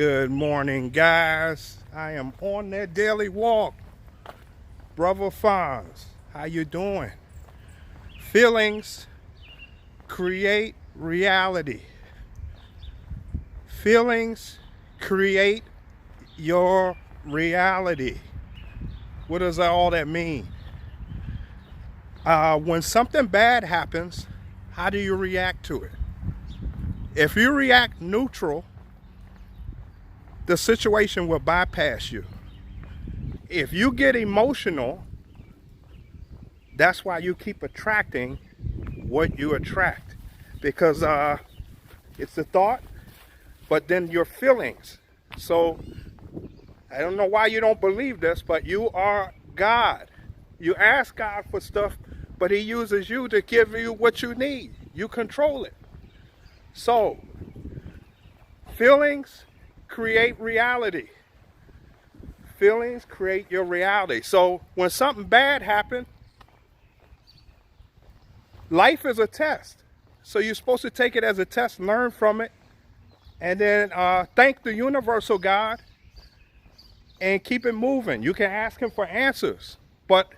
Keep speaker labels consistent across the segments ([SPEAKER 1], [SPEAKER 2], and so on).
[SPEAKER 1] Good morning, guys. I am on that daily walk. Brother Fonz, how you doing? Feelings create reality. Feelings create your reality. What does all that mean? When something bad happens, how do you react to it? If you react neutral, the situation will bypass you. If you get emotional, that's why you keep attracting what you attract, because it's the thought, but then your feelings. So I don't know why you don't believe this, but you are God. You ask God for stuff, but he uses you to give you what you need. You control it. So feelings create reality. Feelings create your reality. So when something bad happens, life is a test. So you're supposed to take it as a test, learn from it, and then thank the universal God and keep it moving. You can ask him for answers, but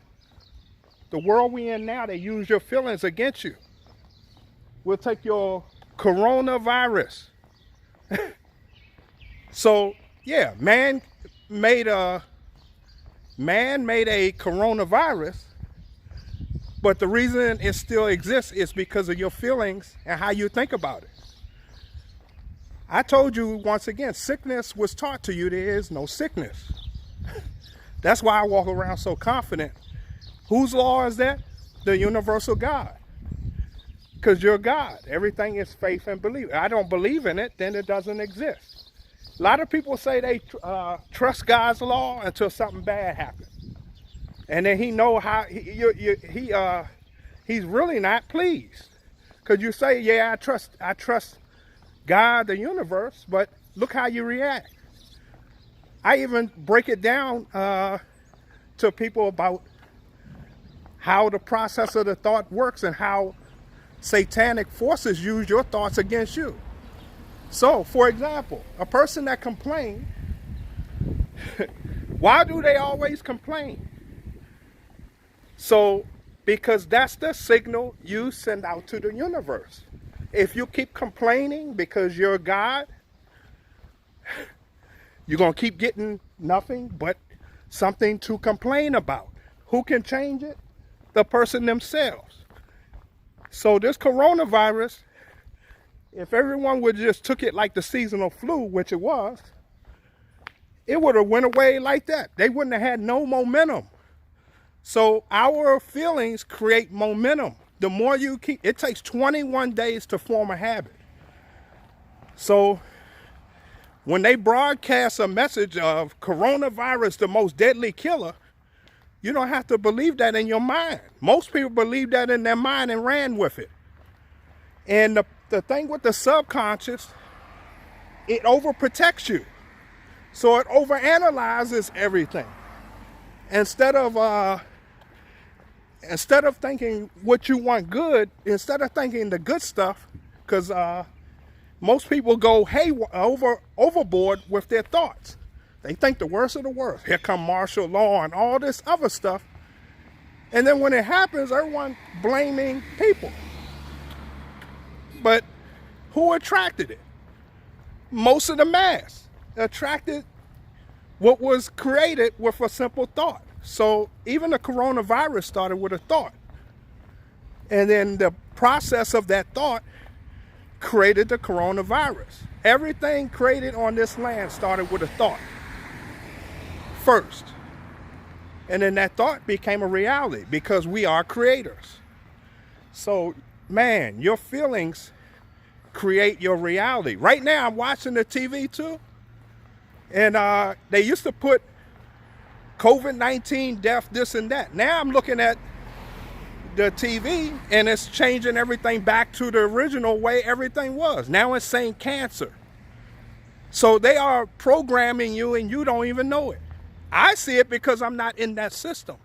[SPEAKER 1] the world we in now, they use your feelings against you. We'll take your coronavirus. So yeah, man made a coronavirus, but the reason it still exists is because of your feelings and how you think about it. I told you once again, sickness was taught to you. There is no sickness. That's why I walk around so confident. Whose law is that? The universal God. Because you're God. Everything is faith and belief. I don't believe in it, then it doesn't exist. A lot of people say they trust God's law until something bad happens, and then he know how he's really not pleased, because you say, yeah, I trust God, the universe, but look how you react. I even break it down to people about how the process of the thought works and how satanic forces use your thoughts against you. So, for example, a person that complains, why do they always complain? So, because that's the signal you send out to the universe. If you keep complaining because you're God, you're going to keep getting nothing but something to complain about. Who can change it? The person themselves. So this coronavirus, if everyone would just took it like the seasonal flu, which it was, it would have went away like that. They wouldn't have had no momentum. So our feelings create momentum. The more you keep, it takes 21 days to form a habit. So when they broadcast a message of coronavirus, the most deadly killer, you don't have to believe that in your mind. Most people believe that in their mind and ran with it. And the thing with the subconscious, it overprotects you. So it overanalyzes everything. Instead of thinking what you want good, instead of thinking the good stuff, because most people go overboard with their thoughts. They think the worst of the worst. Here come martial law and all this other stuff. And then when it happens, everyone blaming people. But who attracted it? Most of the mass attracted what was created with a simple thought. So even the coronavirus started with a thought. And then the process of that thought created the coronavirus. Everything created on this land started with a thought first. And then that thought became a reality because we are creators. So, man, your feelings create your reality. Right now, I'm watching the TV too. And they used to put COVID-19 death, this and that. Now I'm looking at the TV and it's changing everything back to the original way everything was. Now it's saying cancer. So they are programming you and you don't even know it. I see it because I'm not in that system.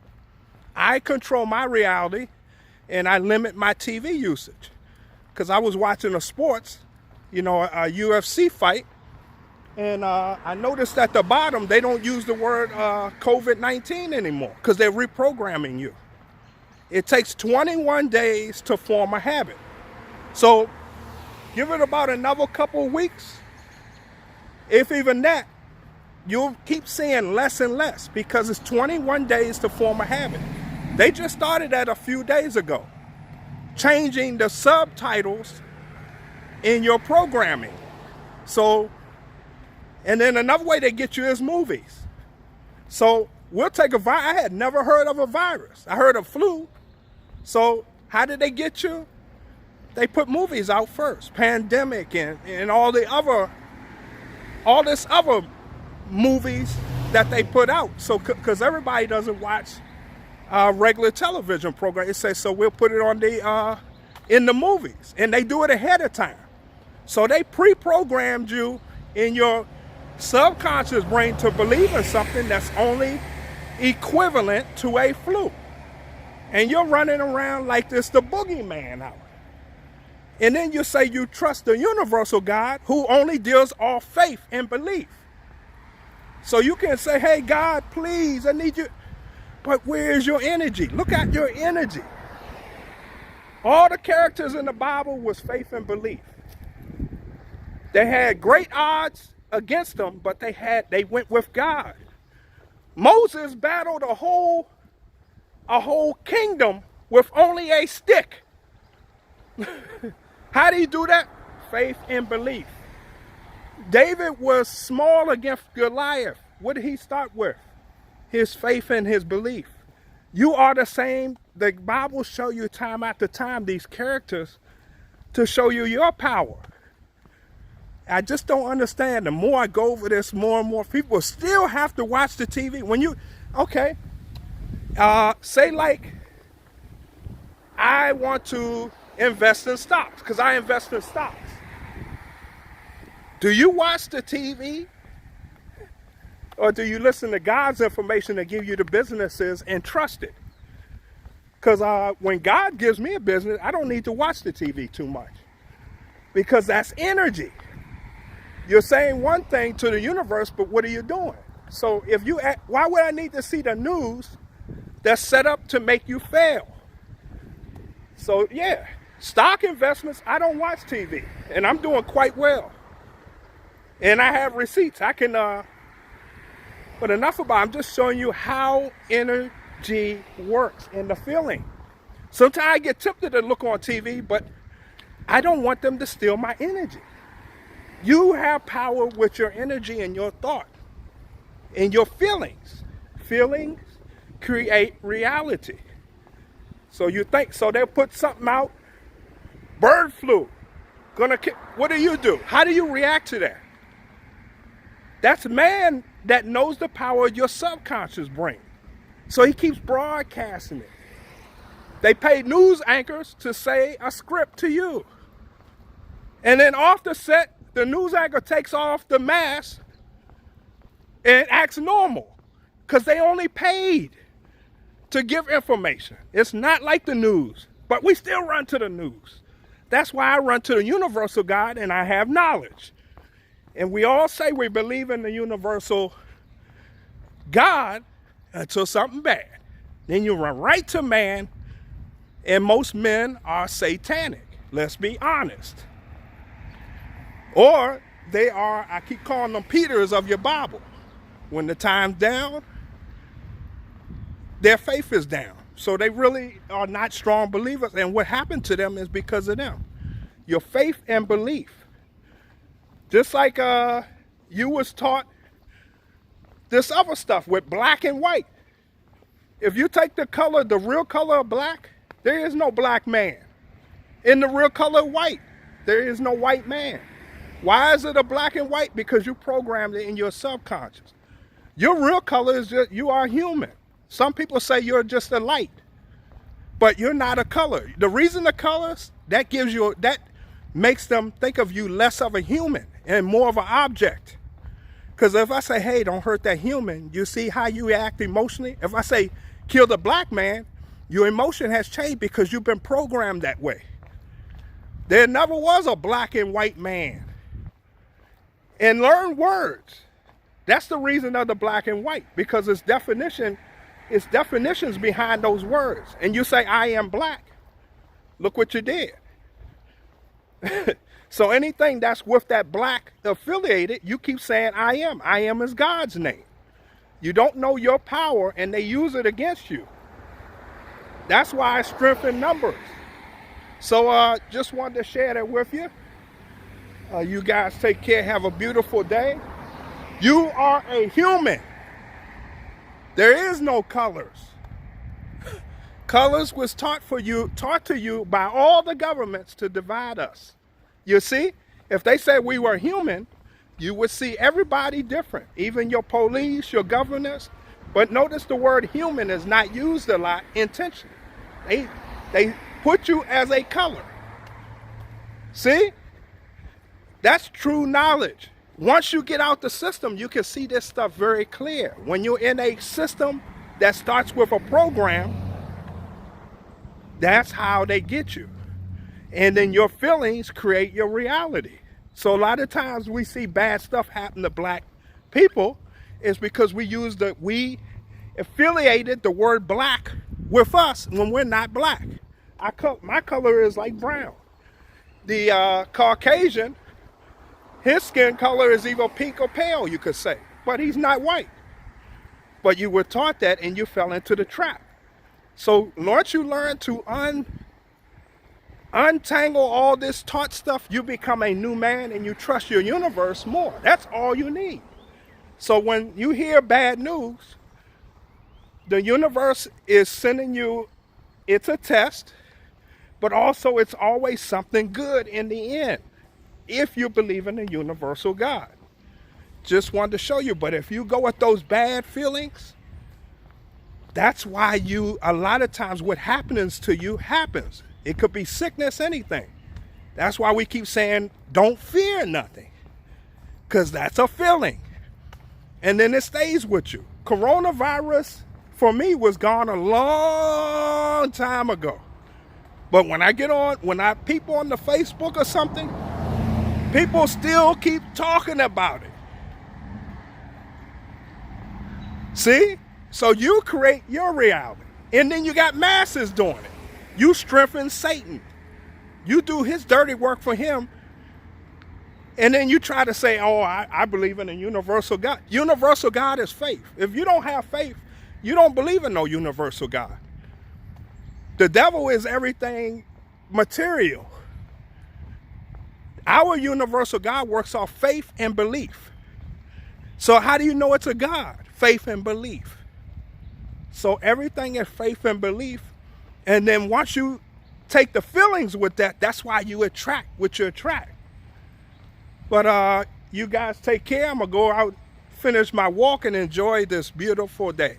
[SPEAKER 1] I control my reality and I limit my TV usage. Because I was watching a sports, a UFC fight, And I noticed at the bottom, they don't use the word COVID-19 anymore because they're reprogramming you. It takes 21 days to form a habit. So give it about another couple of weeks. If even that, you'll keep seeing less and less because it's 21 days to form a habit. They just started that a few days ago, changing the subtitles in your programming. So, and then another way they get you is movies. So we'll take a virus. I had never heard of a virus. I heard of flu. So how did they get you? They put movies out first, Pandemic and all this other movies that they put out. So because everybody doesn't watch regular television program, it says so we'll put it on the in the movies, and they do it ahead of time. So they pre-programmed you in your subconscious brain to believe in something that's only equivalent to a flu. And you're running around like this, the boogeyman out. And then you say you trust the universal God who only deals off faith and belief. So you can say, hey, God, please, I need you. But where is your energy? Look at your energy. All the characters in the Bible was faith and belief. They had great odds against them, but they went with God. Moses battled a whole kingdom with only a stick. How do you do that? Faith and belief. David was small against Goliath. What did he start with? His faith and his belief. You are the same. The Bible show you time after time these characters to show you your power. I just don't understand. The more I go over this, more and more people still have to watch the TV. When you, okay, say like, I want to invest in stocks because I invest in stocks. Do you watch the TV? Or do you listen to God's information that give you the businesses and trust it? Because when God gives me a business, I don't need to watch the TV too much. Because that's energy. You're saying one thing to the universe, but what are you doing? So why would I need to see the news that's set up to make you fail? So yeah, stock investments, I don't watch TV. And I'm doing quite well. And I have receipts. I can, but enough about it. I'm just showing you how energy works and the feeling. Sometimes I get tempted to look on TV, but I don't want them to steal my energy. You have power with your energy and your thought and your feelings. Feelings create reality. So you think, so they'll put something out, bird flu, what do? How do you react to that? That's man that knows the power of your subconscious brain. So he keeps broadcasting it. They pay news anchors to say a script to you. And then off the set, the news anchor takes off the mask and acts normal because they only paid to give information. It's not like the news, but we still run to the news. That's why I run to the universal God and I have knowledge. And we all say we believe in the universal God until something bad. Then you run right to man, and most men are satanic. Let's be honest. Or they are, I keep calling them Peters of your Bible. When the time's down, their faith is down. So they really are not strong believers. And what happened to them is because of them. Your faith and belief. Just like you was taught this other stuff with black and white. If you take the real color of black, there is no black man. In the real color of white, there is no white man. Why is it a black and white? Because you programmed it in your subconscious. Your real color is just, you are human. Some people say you're just a light, but you're not a color. The reason the colors, that makes them think of you less of a human and more of an object. Because if I say, hey, don't hurt that human, you see how you act emotionally? If I say, kill the black man, your emotion has changed because you've been programmed that way. There never was a black and white man. and learn words. That's the reason of the black and white, because it's definitions behind those words. And you say, I am black. Look what you did. So anything that's with that black affiliated, you keep saying, I am. I am is God's name. You don't know your power, and they use it against you. That's why I strengthen numbers. So just wanted to share that with you. You guys take care. Have a beautiful day. You are a human. There is no colors. Colors was taught to you by all the governments to divide us. You see, if they said we were human, you would see everybody different, even your police, your governors. But notice the word human is not used a lot intentionally. They put you as a color. See? That's true knowledge. Once you get out the system, you can see this stuff very clear. When you're in a system that starts with a program, that's how they get you. And then your feelings create your reality. So a lot of times we see bad stuff happen to black people is because we affiliated the word black with us when we're not black. My color is like brown. The Caucasian, his skin color is either pink or pale, you could say, but he's not white. But you were taught that and you fell into the trap. So once you learn to untangle all this taught stuff, you become a new man and you trust your universe more. That's all you need. So when you hear bad news, the universe is sending you, it's a test, but also it's always something good in the end, if you believe in a universal God. Just wanted to show you, but if you go with those bad feelings, that's why a lot of times what happens to you happens. It could be sickness, anything. That's why we keep saying, don't fear nothing, because that's a feeling. And then it stays with you. Coronavirus, for me, was gone a long time ago. But when people on the Facebook or something, people still keep talking about it. See? So you create your reality. And then you got masses doing it. You strengthen Satan. You do his dirty work for him. And then you try to say, oh, I believe in a universal God. Universal God is faith. If you don't have faith, you don't believe in no universal God. The devil is everything material. Our universal God works off faith and belief. So how do you know it's a God? Faith and belief. So everything is faith and belief. And then once you take the feelings with that, that's why you attract what you attract. But you guys take care. I'm going to go out, finish my walk, and enjoy this beautiful day.